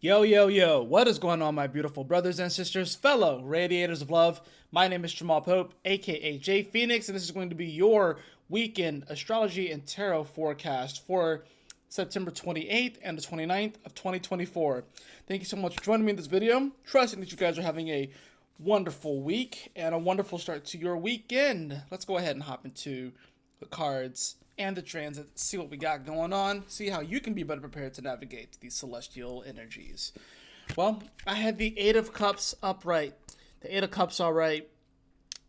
Yo, yo, yo, what is going on, my beautiful brothers and sisters, fellow radiators of love? My name is Jamal Pope, aka J Phoenix, and this is going to be your weekend astrology and tarot forecast for September 28th and the 29th of 2024. Thank you so much for joining me in this video. Trusting that you guys are having a wonderful week and a wonderful start to your weekend. Let's go ahead and hop into the cards and the transit, see what we got going on, see how you can be better prepared to navigate these celestial energies. Well, I had the Eight of Cups upright. The Eight of Cups, all right.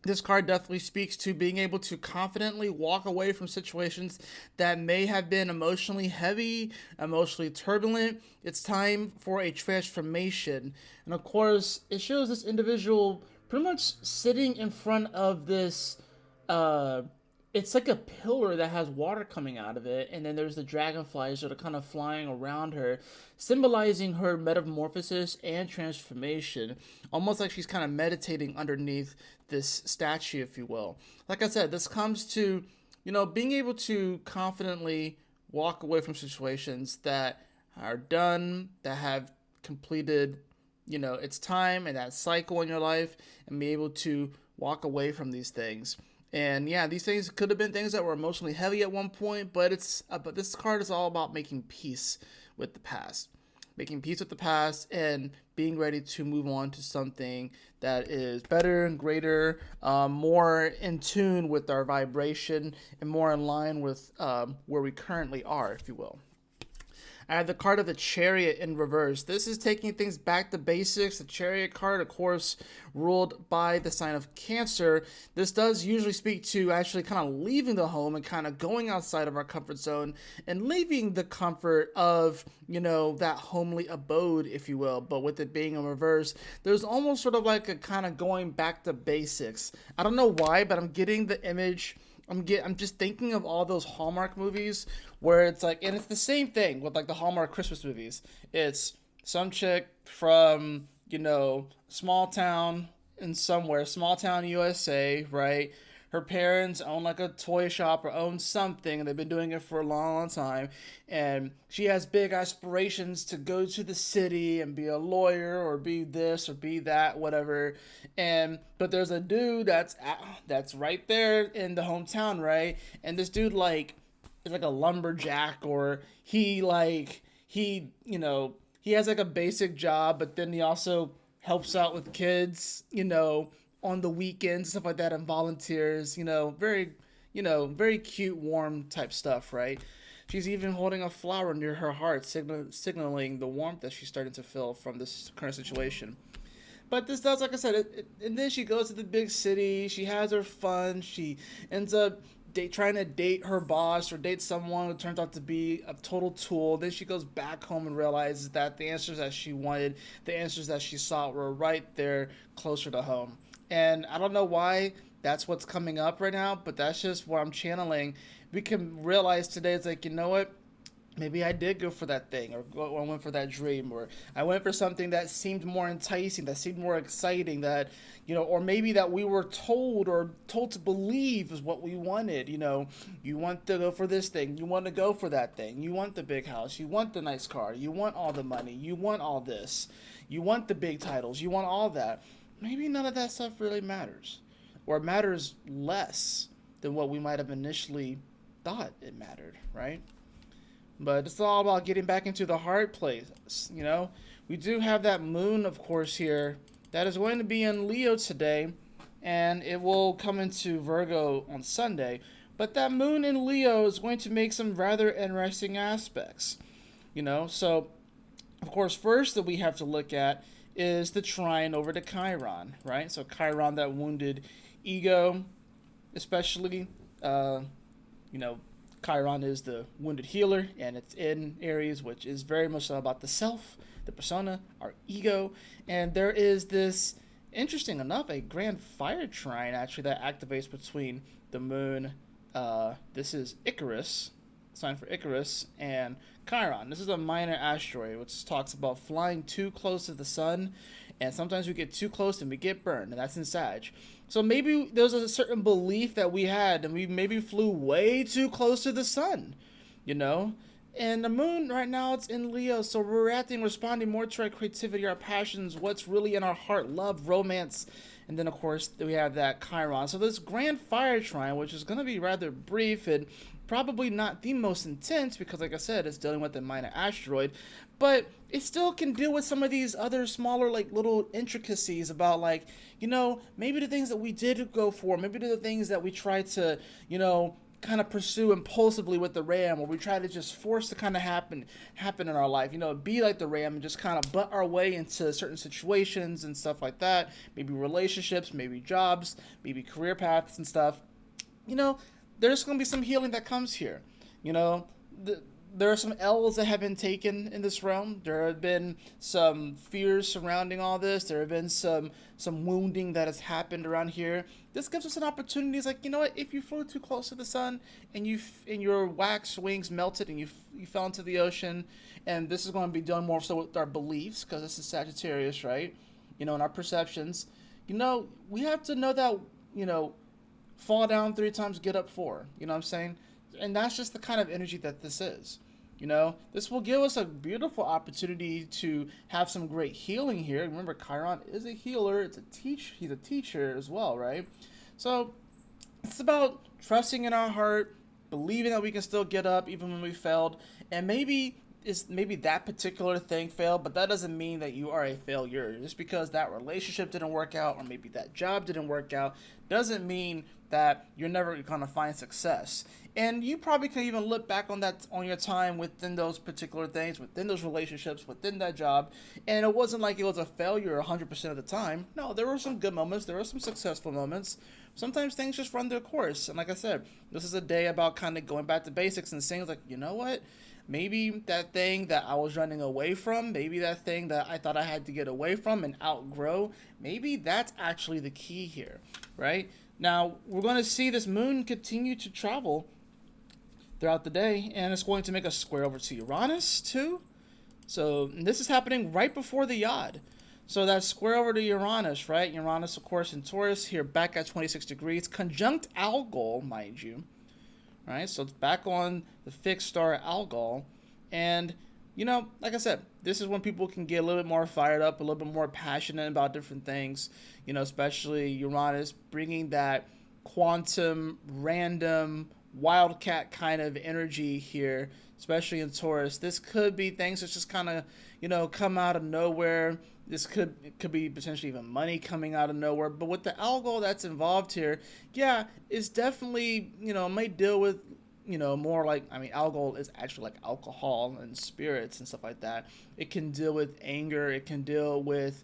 This card definitely speaks to being able to confidently walk away from situations that may have been emotionally heavy, emotionally turbulent. It's time for a transformation. And of course, it shows this individual pretty much sitting in front of this it's like a pillar that has water coming out of it, and then there's the dragonflies that are kind of flying around her, symbolizing her metamorphosis and transformation, almost like she's kind of meditating underneath this statue, if you will. Like I said, this comes to, being able to confidently walk away from situations that are done, that have completed, its time and that cycle in your life, and be able to walk away from these things. And yeah, these things could have been things that were emotionally heavy at one point, but this card is all about making peace with the past. Making peace with the past and being ready to move on to something that is better and greater, more in tune with our vibration and more in line with where we currently are, if you will. I have the card of the Chariot in reverse. This is taking things back to basics. The Chariot card, of course, ruled by the sign of Cancer. This does usually speak to actually kind of leaving the home and kind of going outside of our comfort zone and leaving the comfort of, that homely abode, if you will. But with it being in reverse, there's almost sort of like a kind of going back to basics. I don't know why, but I'm getting the image. I'm just thinking of all those Hallmark movies where it's like, and it's the same thing with like the Hallmark Christmas movies. It's some chick from, small town small town USA, right? Her parents own like a toy shop or own something, and they've been doing it for a long, long time. And she has big aspirations to go to the city and be a lawyer or be this or be that, whatever. But there's a dude that's right there in the hometown, right? And this dude is like a lumberjack, or he has like a basic job, but then he also helps out with kids, on the weekends, stuff like that, and volunteers, very cute, warm type stuff, right? She's even holding a flower near her heart, signaling the warmth that she's starting to feel from this current situation. But this does, like I said, and then she goes to the big city. She has her fun. She ends up trying to date her boss or date someone who turns out to be a total tool. Then she goes back home and realizes that the answers that she wanted, the answers that she sought, were right there closer to home. And I don't know why that's what's coming up right now, but that's just what I'm channeling. We can realize today, it's like, you know what? Maybe I did go for that thing, or I went for that dream, or I went for something that seemed more enticing, that seemed more exciting, that, or maybe that we were told to believe is what we wanted. You want to go for this thing, you want to go for that thing, you want the big house, you want the nice car, you want all the money, you want all this, you want the big titles, you want all that. Maybe none of that stuff really matters, or matters less than what we might have initially thought it mattered, right? But it's all about getting back into the hard place, We do have that moon, of course, here that is going to be in Leo today, and it will come into Virgo on Sunday. But that moon in Leo is going to make some rather interesting aspects, So, of course, first that we have to look at is the trine over to Chiron, right? So Chiron, that wounded ego, especially, Chiron is the wounded healer, and it's in Aries, which is very much about the self, the persona, our ego. And there is this, interesting enough, a grand fire trine actually that activates between the moon. This is Icarus, sign for Icarus, and Chiron. This is a minor asteroid, which talks about flying too close to the sun, and sometimes we get too close and we get burned, and that's in Sag. So maybe there's a certain belief that we had, and we maybe flew way too close to the sun, And the moon right now, it's in Leo, so we're reacting, responding more to our creativity, our passions, what's really in our heart, love, romance. And then, of course, we have that Chiron. So this grand fire trine, which is going to be rather brief and probably not the most intense because, like I said, it's dealing with a minor asteroid. But it still can deal with some of these other smaller, like, little intricacies about, like, maybe the things that we did go for, maybe the things that we tried to, kind of pursue impulsively with the ram, or we try to just force to kind of happen in our life, be like the ram and just kind of butt our way into certain situations and stuff like that, maybe relationships, maybe jobs, maybe career paths and stuff. There's going to be some healing that comes here. There are some L's that have been taken in this realm. There have been some fears surrounding all this. There have been some wounding that has happened around here. This gives us an opportunity. It's like, you know what? If you flew too close to the sun and your wax wings melted and you fell into the ocean, and this is going to be done more so with our beliefs because this is Sagittarius, right? And our perceptions. We have to know that, fall down 3 times, get up 4. You know what I'm saying? And that's just the kind of energy that this is. This will give us a beautiful opportunity to have some great healing here. Remember, Chiron is a healer. He's a teacher as well, right? So it's about trusting in our heart, believing that we can still get up even when we failed. And maybe that particular thing failed, but that doesn't mean that you are a failure. Just because that relationship didn't work out or maybe that job didn't work out doesn't mean that you're never going to find success. And you probably can even look back on your time within those particular things, within those relationships, within that job, and it wasn't like it was a failure 100% of the time. No, there were some good moments, there were some successful moments. Sometimes things just run their course. And like I said, this is a day about kind of going back to basics and saying, like, you know what? Maybe that thing that I was running away from, maybe that thing that I thought I had to get away from and outgrow, maybe that's actually the key here, right? Now, we're going to see this moon continue to travel throughout the day, and it's going to make a square over to Uranus, too. So, this is happening right before the Yod. So, that square over to Uranus, right? Uranus, of course, in Taurus, here back at 26 degrees. Conjunct Algol, mind you. Right? So, it's back on the fixed star Algol. And, like I said, this is when people can get a little bit more fired up, a little bit more passionate about different things, especially Uranus bringing that quantum, random, wildcat kind of energy here, especially in Taurus. This could be things that just kind of, come out of nowhere. This could be potentially even money coming out of nowhere. But with the alcohol that's involved here, yeah, it's definitely, may deal with, more like, alcohol is actually like alcohol and spirits and stuff like that. It can deal with anger. It can deal with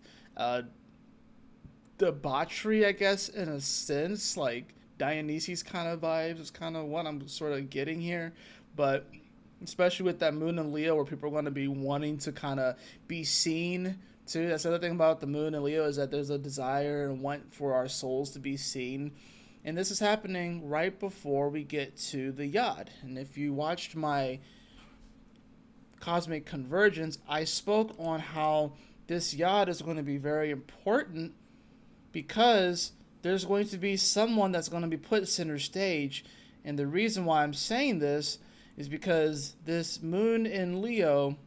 debauchery, I guess, in a sense, like Dionysus kind of vibes is kind of what I'm sort of getting here. But especially with that moon in Leo, where people are going to be wanting to kind of be seen too. That's the other thing about the moon in Leo, is that there's a desire and want for our souls to be seen. And this is happening right before we get to the Yod. And if you watched my Cosmic Convergence, I spoke on how this Yod is going to be very important because there's going to be someone that's going to be put center stage. And the reason why I'm saying this is because this moon in Leo,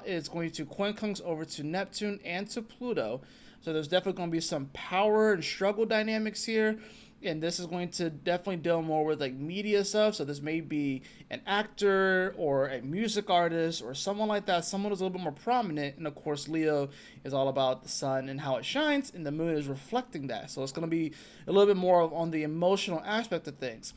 is going to quincunx over to Neptune and to Pluto. So there's definitely going to be some power and struggle dynamics here. And this is going to definitely deal more with like media stuff. So this may be an actor or a music artist or someone like that, someone who's a little bit more prominent. And of course, Leo is all about the sun and how it shines, and the moon is reflecting that. So it's going to be a little bit more on the emotional aspect of things.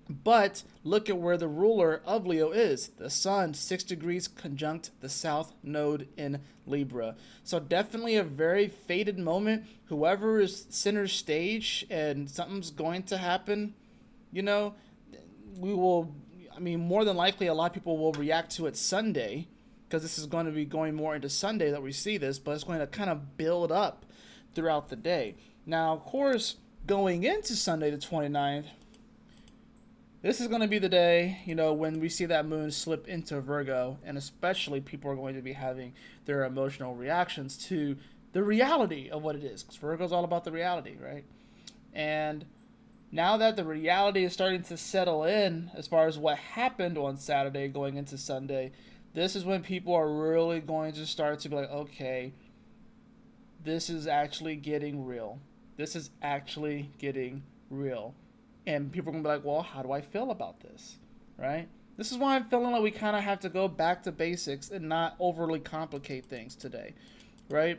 But look at where the ruler of Leo is. The sun, 6 degrees conjunct the south node in Libra. So definitely a very fated moment. Whoever is center stage and something's going to happen, we will, more than likely a lot of people will react to it Sunday, because this is going to be going more into Sunday that we see this, but it's going to kind of build up throughout the day. Now, of course, going into Sunday the 29th, this is going to be the day, when we see that moon slip into Virgo, and especially people are going to be having their emotional reactions to the reality of what it is, because Virgo is all about the reality, right? And Now that the reality is starting to settle in as far as what happened on Saturday going into Sunday, this is when people are really going to start to be like, okay, this is actually getting real. This is actually getting real. And people are going to be like, well, how do I feel about this? Right? This is why I'm feeling like we kind of have to go back to basics and not overly complicate things today. Right?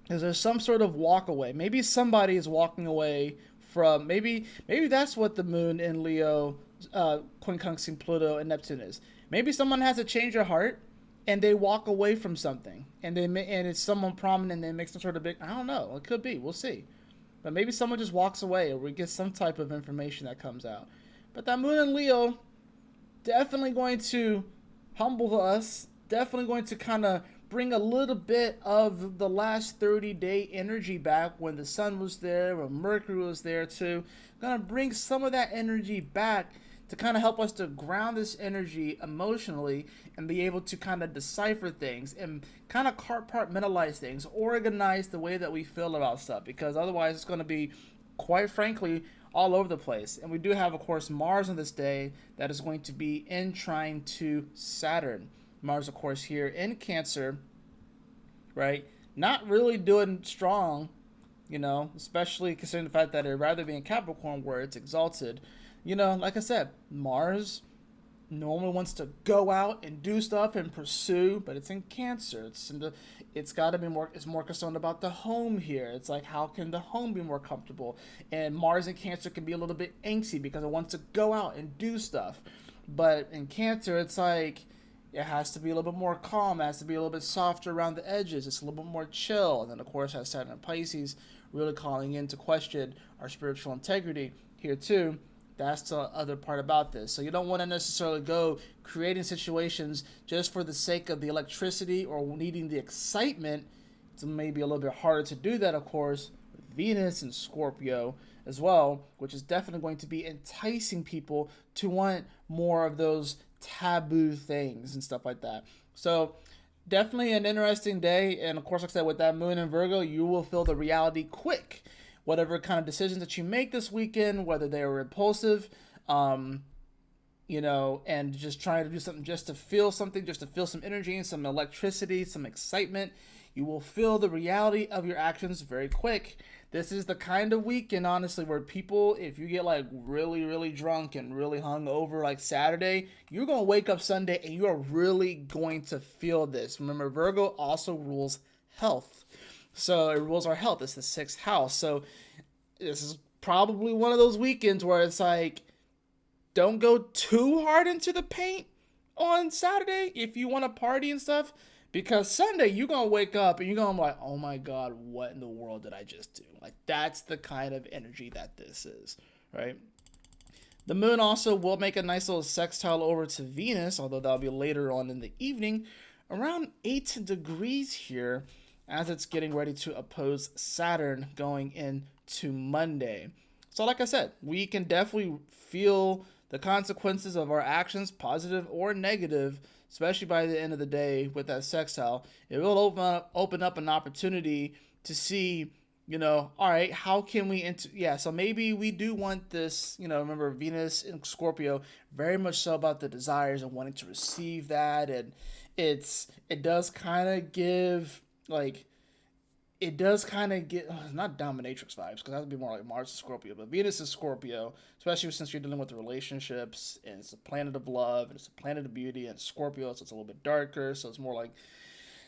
Because there's some sort of walk away. Maybe somebody is walking away from, maybe that's what the moon in Leo, quincunxing Pluto and Neptune is. Maybe someone has a change of heart and they walk away from something, and it's someone prominent and they make some sort of big, I don't know, it could be, we'll see. But maybe someone just walks away, or we get some type of information that comes out. But that moon in Leo, definitely going to humble us, definitely going to kind of bring a little bit of the last 30-day energy back when the sun was there, when Mercury was there too. Gonna bring some of that energy back to kind of help us to ground this energy emotionally and be able to kind of decipher things and kind of compartmentalize things, organize the way that we feel about stuff, because otherwise it's going to be, quite frankly, all over the place. And we do have, of course, Mars on this day that is going to be in trine to Saturn. Mars, of course, here in Cancer, right? Not really doing strong, especially considering the fact that it'd rather be in Capricorn where it's exalted. Like I said, Mars normally wants to go out and do stuff and pursue, but it's in Cancer. It's got to be more. It's more concerned about the home here. It's like, how can the home be more comfortable? And Mars in Cancer can be a little bit angsty because it wants to go out and do stuff. But in Cancer, it's like it has to be a little bit more calm. It has to be a little bit softer around the edges. It's a little bit more chill. And then, of course, has Saturn and Pisces really calling into question our spiritual integrity here too. That's the other part about this. So you don't want to necessarily go creating situations just for the sake of the electricity or needing the excitement. It's maybe a little bit harder to do that, of course, with Venus and Scorpio as well, which is definitely going to be enticing people to want more of those taboo things and stuff like that. So definitely an interesting day. And of course, like I said, with that moon in Virgo, you will feel the reality quick. Whatever kind of decisions that you make this weekend, whether they are impulsive, and just trying to do something just to feel something, just to feel some energy and some electricity, some excitement, you will feel the reality of your actions very quick. This is the kind of weekend, honestly, where people, if you get like really, really drunk and really hung over like Saturday, you're going to wake up Sunday and you are really going to feel this. Remember, Virgo also rules health. So it rules our health. It's the 6th house. So this is probably one of those weekends where it's like, don't go too hard into the paint on Saturday if you want to party and stuff. Because Sunday, you're going to wake up and you're going to be like, oh my God, what in the world did I just do? Like, that's the kind of energy that this is, right? The moon also will make a nice little sextile over to Venus, although that'll be later on in the evening, around 8 degrees here, as it's getting ready to oppose Saturn going into Monday. So like I said, we can definitely feel the consequences of our actions, positive or negative, especially by the end of the day with that sextile. It will open up an opportunity to see, all right, how can we, so maybe we do want this, remember Venus in Scorpio, very much so about the desires and wanting to receive that. And it does kind of give, not dominatrix vibes, because that would be more like Mars and Scorpio, but Venus is Scorpio, especially since you're dealing with the relationships, and it's a planet of love, and it's a planet of beauty, and Scorpio, so it's a little bit darker, so it's more like,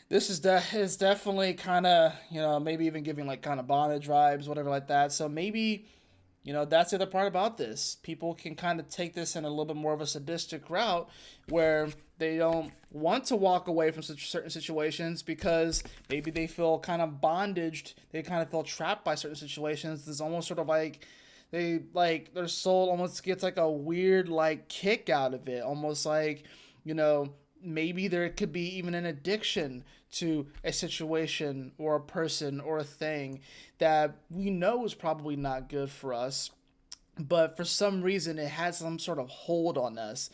this is definitely kind of, maybe even giving like kind of bondage vibes, whatever like that. So maybe, that's the other part about this. People can kind of take this in a little bit more of a sadistic route where they don't want to walk away from such certain situations because maybe they feel kind of bondaged. They kind of feel trapped by certain situations. There's almost sort of like their soul almost gets like a weird like kick out of it. Almost like, maybe there could be even an addiction to a situation or a person or a thing that we know is probably not good for us, but for some reason it has some sort of hold on us.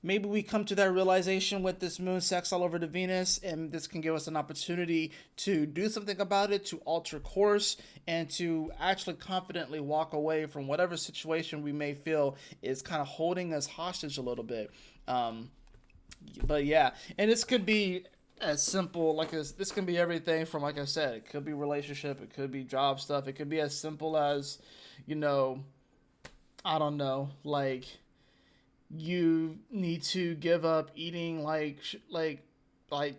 maybe we come to that realization with this moon sex all over the Venus, and this can give us an opportunity to do something about it, to alter course, and to actually confidently walk away from whatever situation we may feel is kind of holding us hostage a little bit. But yeah, and this could be as simple this can be everything from, like I said, it could be relationship, it could be job stuff, it could be as simple as, you know, I don't know, like you need to give up eating like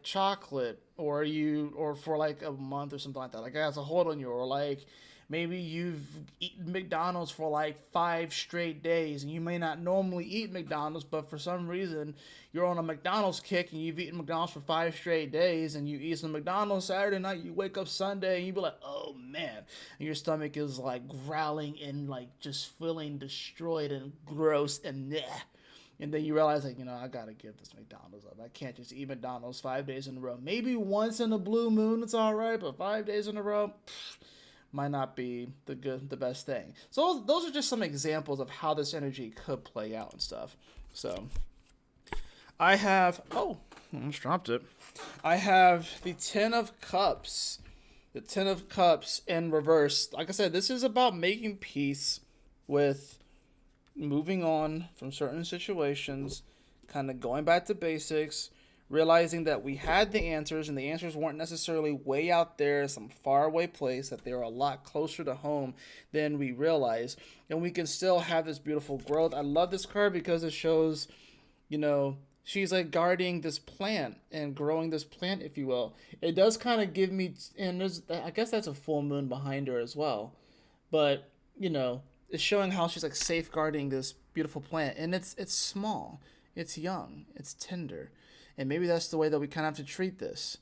chocolate, or for like a month or something like that, like it has a hold on you, or like maybe you've eaten McDonald's for like 5 straight days, and you may not normally eat McDonald's, but for some reason you're on a McDonald's kick and you've eaten McDonald's for 5 straight days, and you eat some McDonald's Saturday night, you wake up Sunday and you be like, oh man, and your stomach is like growling and like just feeling destroyed and gross and bleh. And then you realize, like, I gotta give this McDonald's up. I can't just eat McDonald's 5 days in a row. Maybe once in a blue moon it's all right, but 5 days in a row might not be the best thing. So those are just some examples of how this energy could play out and stuff. So I have almost dropped it. I have the Ten of Cups. The Ten of Cups in reverse. Like I said, this is about making peace with moving on from certain situations, kind of going back to basics, realizing that we had the answers, and the answers weren't necessarily way out there, some faraway place, that they were a lot closer to home than we realized, and we can still have this beautiful growth. I love this card because it shows, she's like guarding this plant and growing this plant, if you will. It does kind of give me, and I guess that's a full moon behind her as well, but it's showing how she's like safeguarding this beautiful plant, and it's small, it's young, it's tender, and maybe that's the way that we kind of have to treat this.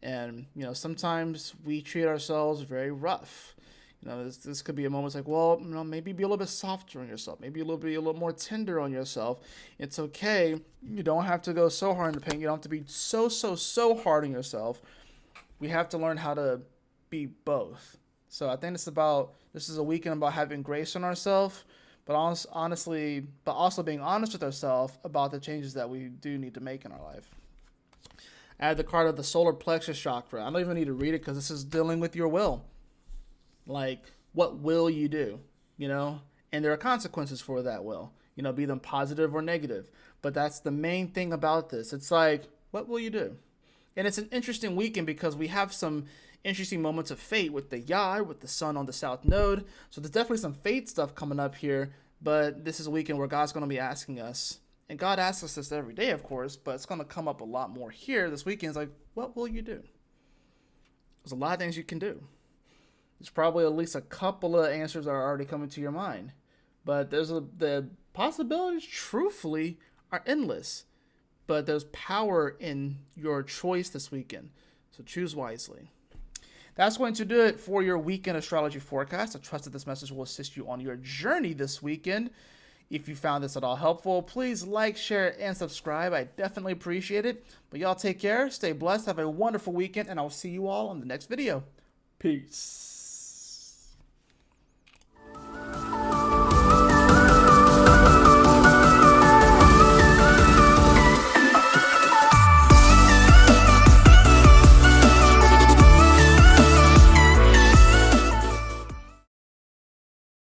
And sometimes we treat ourselves very rough. This could be a moment like, well, maybe be a little bit softer on yourself, maybe a little more tender on yourself. It's okay. You don't have to go so hard in the paint. You don't have to be so hard on yourself. We have to learn how to be both. So I think this is a weekend about having grace on ourselves, but honestly, but also being honest with ourselves about the changes that we do need to make in our life. I have the card of the solar plexus chakra. I don't even need to read it because this is dealing with your will. Like, what will you do? And there are consequences for that will. Be them positive or negative. But that's the main thing about this. It's like, what will you do? And it's an interesting weekend because we have some interesting moments of fate with the Yod, with the sun on the south node. So there's definitely some fate stuff coming up here, but this is a weekend where God's going to be asking us, and God asks us this every day, of course, but it's going to come up a lot more here this weekend. It's like, what will you do? There's a lot of things you can do. There's probably at least a couple of answers that are already coming to your mind, but the possibilities, truthfully, are endless. But there's power in your choice this weekend, so choose wisely. That's going to do it for your weekend astrology forecast. I trust that this message will assist you on your journey this weekend. If you found this at all helpful, please like, share, and subscribe. I definitely appreciate it. But y'all take care, stay blessed, have a wonderful weekend, and I'll see you all on the next video. Peace.